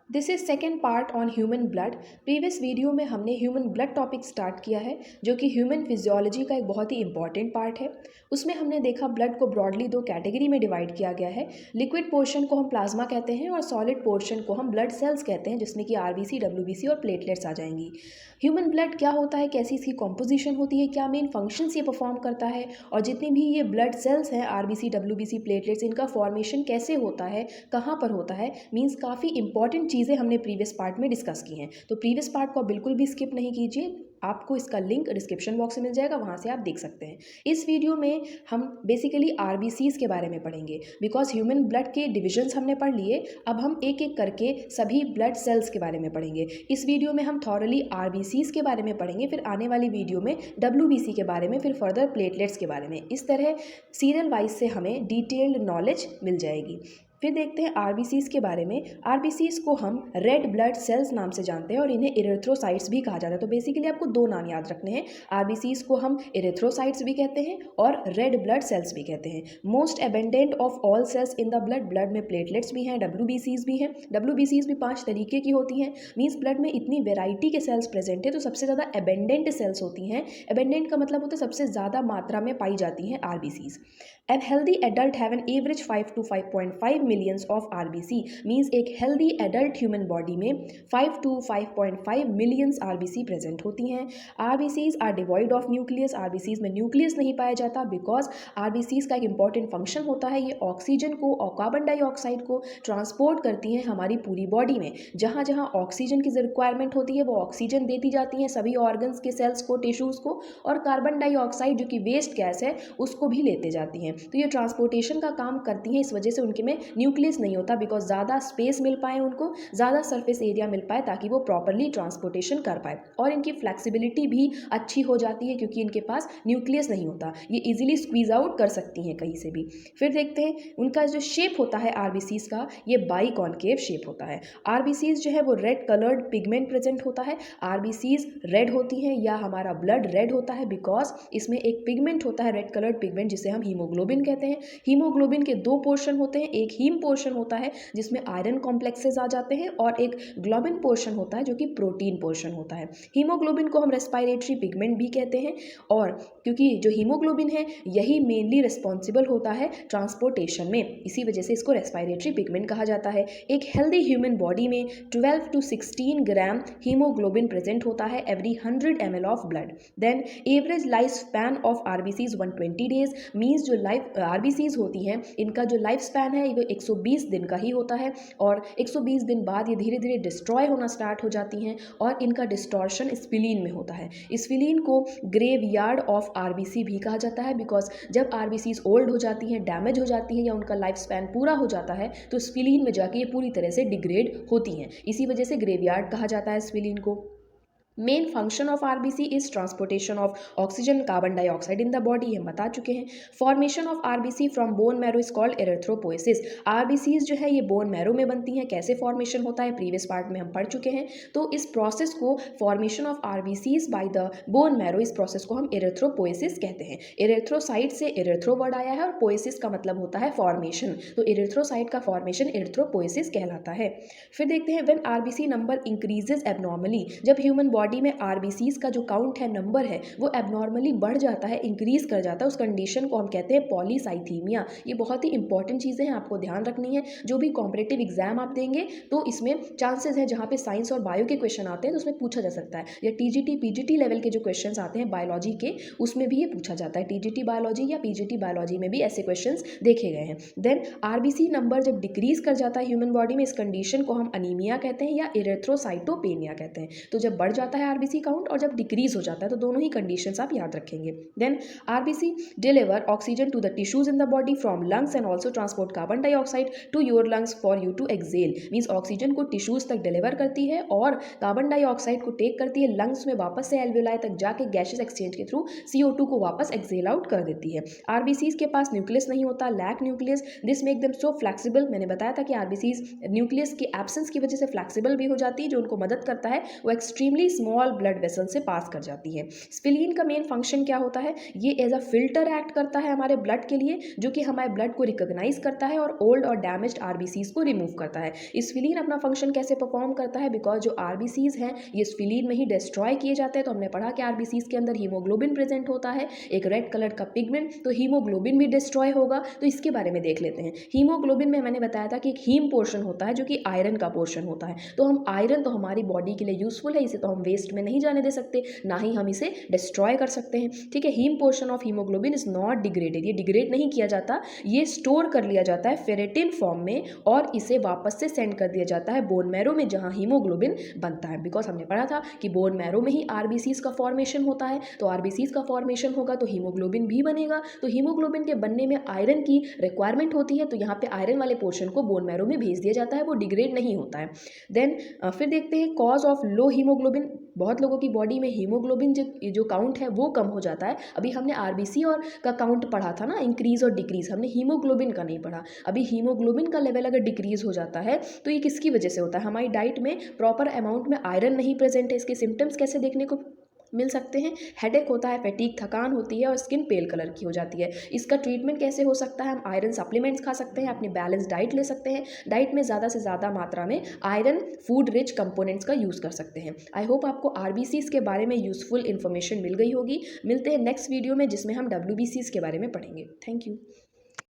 This is second part on human blood. Previous video में हमने human blood topic start किया है जो कि ह्यूमन फिजियोलॉजी का एक बहुत ही इंपॉर्टेंट पार्ट है। उसमें हमने देखा ब्लड को ब्रॉडली दो कैटेगरी में डिवाइड किया गया है। लिक्विड पोर्शन को हम प्लाज्मा कहते हैं और सॉलिड पोर्शन को हम ब्लड सेल्स कहते हैं, जिसमें कि आरबीसी, डब्ल्यूबीसी और प्लेटलेट्स आ जाएंगी। ह्यूमन ब्लड क्या होता है, कैसी इसकी कॉम्पोजिशन होती है, क्या मेन फंक्शंस ये परफॉर्म करता है, और जितनी भी ये ब्लड सेल्स हैं आरबीसी, डब्ल्यूबीसी, प्लेटलेट्स, इनका फॉर्मेशन कैसे होता है, कहाँ पर होता है, मीन्स काफ़ी इंपॉर्टेंट चीज़ें हमने प्रीवियस पार्ट में डिस्कस की हैं। तो प्रीवियस पार्ट को आप बिल्कुल भी स्किप नहीं कीजिए, आपको इसका लिंक डिस्क्रिप्शन बॉक्स में मिल जाएगा, वहाँ से आप देख सकते हैं। इस वीडियो में हम बेसिकली आरबीसीज़ के बारे में पढ़ेंगे, बिकॉज ह्यूमन ब्लड के डिविजन्स हमने पढ़ लिए। अब हम एक एक करके सभी ब्लड सेल्स के बारे में पढ़ेंगे। इस वीडियो में हम थॉरली आरबीसीज़ के बारे में पढ़ेंगे, फिर आने वाली वीडियो में डब्ल्यूबीसी के बारे में, फिर फर्दर प्लेटलेट्स के बारे में। इस तरह सीरियल वाइज से हमें डिटेल्ड नॉलेज मिल जाएगी। फिर देखते हैं आरबीसीज़ के बारे में। आरबीसीज़ को हम रेड ब्लड सेल्स नाम से जानते हैं और इन्हें इरेथ्रोसाइट्स भी कहा जाता है। तो बेसिकली आपको दो नाम याद रखने हैं, आरबीसीज़ को हम इरेथ्रोसाइट्स भी कहते हैं और रेड ब्लड सेल्स भी कहते हैं। Most abundant of all cells in the blood में प्लेटलेट्स भी हैं, डब्ल्यूबीसीज़ भी हैं। डब्ल्यूबीसीज़ भी 5 तरीके की होती हैं। मीन्स ब्लड में इतनी वेराइटी के सेल्स प्रेजेंट है, तो सबसे ज़्यादा एबेंडेंट सेल्स होती हैं। एबेंडेंट का मतलब होता है सबसे ज़्यादा मात्रा में पाई जाती हैं RBCs. An healthy adult have an average 5 to 5.5 millions of RBC. Means एक हेल्दी एडल्ट ह्यूमन बॉडी में 5 to 5.5 मिलियंस आरबीसी प्रेजेंट होती हैं। RBCs are devoid of nucleus. RBCs में न्यूक्लियस नहीं पाया जाता, बिकॉज आरबीसीज का एक इंपॉर्टेंट फंक्शन होता है, ये ऑक्सीजन को और कार्बन डाइऑक्साइड को ट्रांसपोर्ट करती हैं हमारी पूरी बॉडी में। जहाँ जहाँ ऑक्सीजन की रिक्वायरमेंट होती है वो ऑक्सीजन देती जाती हैं सभी ऑर्गन्स के सेल्स को, टिश्यूज़ को, और कार्बन डाइऑक्साइड जो कि वेस्ट गैस है उसको भी लेते जाती हैं। तो ये ट्रांसपोर्टेशन का काम करती हैं, इस वजह से उनके में न्यूक्लियस नहीं होता, बिकॉज ज़्यादा स्पेस मिल पाए उनको, ज़्यादा सरफेस एरिया मिल पाए ताकि वो प्रॉपरली ट्रांसपोर्टेशन कर पाए। और इनकी फ्लैक्सिबिलिटी भी अच्छी हो जाती है क्योंकि इनके पास न्यूक्लियस नहीं होता, ये इजीली स्क्वीज आउट कर सकती हैं कहीं से भी। फिर देखते हैं उनका जो शेप होता है आरबीसीज का, ये बाई कॉन्केव शेप होता है। आरबीसीज जो है वो रेड कलर्ड पिगमेंट प्रेजेंट होता है। आरबीसीज रेड होती हैं या हमारा ब्लड रेड होता है बिकॉज इसमें एक पिगमेंट होता है, रेड कलर्ड पिगमेंट, जिसे हम हीमोग्लोबिन कहते हैं। हीमोग्लोबिन के दो पोर्शन होते हैं, एक हीम पोर्शन होता है जिसमें आयरन कॉम्प्लेक्सेस आ जाते हैं और एक ग्लोबिन पोर्शन होता है जो कि प्रोटीन पोर्शन होता है। हीमोग्लोबिन को हम रेस्पिरेटरी पिगमेंट भी कहते हैं, और क्योंकि जो हीमोग्लोबिन है यही मेनली रिस्पॉन्सिबल होता है ट्रांसपोर्टेशन में, इसी वजह से इसको रेस्पिरेटरी पिगमेंट कहा जाता है। एक हेल्दी ह्यूमन बॉडी में 12 to 16 ग्राम हीमोग्लोबिन प्रेजेंट होता है every 100 ml of blood. Then average life span of RBCs 120 days. Means जो लाइफ आरबीसीज होती हैं इनका जो लाइफ स्पैन है वो 120 दिन का ही होता है, और 120 दिन बाद ये धीरे धीरे डिस्ट्रॉय होना स्टार्ट हो जाती हैं और इनका डिस्टॉर्शन स्प्लीन में होता है। स्प्लीन को ग्रेव यार्ड ऑफ आरबीसी भी कहा जाता है, बिकॉज जब आरबीसीज ओल्ड हो जाती हैं, डैमेज हो जाती हैं या उनका लाइफ स्पैन पूरा हो जाता है तो स्प्लीन में जाके ये पूरी तरह से डिग्रेड होती हैं, इसी वजह से ग्रेवयार्ड कहा जाता है स्प्लीन को। Main function of RBC is transportation of oxygen, carbon dioxide in the body, हम बता चुके हैं। Formation of RBC from bone marrow is called erythropoiesis. RBCs जो है ये बोन मैरो में बनती हैं, कैसे फॉर्मेशन होता है प्रीवियस पार्ट में हम पढ़ चुके हैं। तो इस प्रोसेस को, formation of RBCs by the bone marrow, इस प्रोसेस को हम एरिथ्रोपोएसिस कहते हैं। एरिथ्रोसाइट से एरिथ्रो वर्ड आया है और पोएसिस का मतलब होता है फॉर्मेशन, तो एरिथ्रोसाइट का फॉर्मेशन एरिथ्रोपोएसिस कहलाता है। फिर देखते हैं when RBC number increases abnormally, जब ह्यूमन बॉडी में आरबीसीज का जो काउंट है, नंबर है, वो एबनॉर्मली बढ़ जाता है, इंक्रीज कर जाता है, उस कंडीशन को हम कहते हैं पॉलीसाइथीमिया। ये बहुत ही इंपॉर्टेंट चीज़ें हैं, आपको ध्यान रखनी है। जो भी कॉम्पिटिटिव एग्जाम आप देंगे तो इसमें चांसेस हैं, जहाँ पे साइंस और बायो के क्वेश्चन आते हैं तो उसमें पूछा जा सकता है, या टीजीटी पीजीटी लेवल के जो क्वेश्चन आते हैं बायोलॉजी के, उसमें भी ये पूछा जाता है। टीजीटी बायोलॉजी या पीजीटी बायोलॉजी में भी ऐसे क्वेश्चन देखे गए हैं। देन आरबीसी नंबर जब डिक्रीज कर जाता है ह्यूमन बॉडी में, इस कंडीशन को हम अनीमिया कहते हैं या इरेथ्रोसाइटोपेनिया कहते हैं। तो जब बढ़ जाता है आरबीसी काउंट और जब डिक्रीज हो जाता है, तो दोनों ही कंडीशंस आप याद रखेंगे। Then RBC deliver oxygen to the tissues in the body from lungs and also transport carbon dioxide to your lungs for you to exhale. Means oxygen को टिश्यूज तक डिलीवर करती है और कार्बन डाइऑक्साइड को take करती है lungs में, वापस से एल्वियोलाई तक जाके गैसेस एक्सचेंज के थ्रू CO2 को वापस एक्सेल आउट कर देती है। आरबीसीज के पास न्यूक्लियस नहीं होता, lack nucleus, this make them so flexible. मैंने बताया था कि आरबीसीज न्यूक्लियस की एब्सेंस की वजह से फ्लेक्सिबल भी हो जाती है, जो उनको मदद करता है वो एक्सट्रीमली स्मॉल ब्लड वेसल से पास कर जाती है। स्प्लीन का मेन फंक्शन क्या होता है, ये एज अ फिल्टर एक्ट करता है हमारे ब्लड के लिए, जो कि हमारे ब्लड को रिकॉग्नाइज करता है और ओल्ड और डैमेज्ड आरबीसीज को रिमूव करता है। स्प्लीन अपना फंक्शन कैसे परफॉर्म करता है, बिकॉज जो आरबीसीज हैं ये स्प्लीन में ही डिस्ट्रॉय किए जाते हैं। तो हमने पढ़ा कि आरबीसीज के अंदर हीमोग्लोबिन प्रेजेंट होता है, एक रेड कलर का पिगमेंट, तो हीमोग्लोबिन भी डिस्ट्रॉय होगा। तो इसके बारे में देख लेते हैं। हीमोग्लोबिन में मैंने बताया था कि एक हीम पोर्शन होता है जो कि आयरन का पोर्शन होता है। तो हम आयरन तो हमारी बॉडी के लिए यूजफुल है, इसे तो हम वेस्ट में नहीं जाने दे सकते, ना ही हम इसे डिस्ट्रॉय कर सकते हैं। ठीक है, heme portion of hemoglobin is not degraded, ये डिग्रेड नहीं किया जाता, ये स्टोर कर लिया जाता है फेरेटिन फॉर्म में और इसे वापस से सेंड कर दिया जाता है बोन मैरो में, जहां हीमोग्लोबिन बनता है। बिकॉज हमने पढ़ा था कि बोन मैरो में ही आरबीसीज का फॉर्मेशन होता है, तो आरबीसीज का फॉर्मेशन होगा तो हीमोग्लोबिन भी बनेगा। तो हीमोग्लोबिन के बनने में आयरन की रिक्वायरमेंट होती है, तो यहाँ पे आयरन वाले पोर्शन को बोन मैरो में भेज दिया जाता है, वो डिग्रेड नहीं होता है। देन फिर देखते हैं कॉज ऑफ लो हीमोग्लोबिन। बहुत लोगों की बॉडी में हीमोग्लोबिन जो काउंट है वो कम हो जाता है। अभी हमने आरबीसी और का काउंट पढ़ा था ना, इंक्रीज और डिक्रीज, हमने हीमोग्लोबिन का नहीं पढ़ा। अभी हीमोग्लोबिन का लेवल अगर डिक्रीज हो जाता है तो ये किसकी वजह से होता है, हमारी डाइट में प्रॉपर अमाउंट में आयरन नहीं प्रेजेंट है। इसके सिम्टम्स कैसे देखने को मिल सकते हैं, हेडेक होता है, फैटीग थकान होती है और स्किन पेल कलर की हो जाती है। इसका ट्रीटमेंट कैसे हो सकता है, हम आयरन सप्लीमेंट्स खा सकते हैं, अपनी बैलेंस डाइट ले सकते हैं, डाइट में ज़्यादा से ज़्यादा मात्रा में आयरन फूड रिच कंपोनेंट्स का यूज़ कर सकते हैं। आई होप आपको आरबीसीज के बारे में यूजफुल इन्फॉर्मेशन मिल गई होगी। मिलते हैं नेक्स्ट वीडियो में जिसमें हम डब्ल्यूबीसीज के बारे में पढ़ेंगे। Thank you.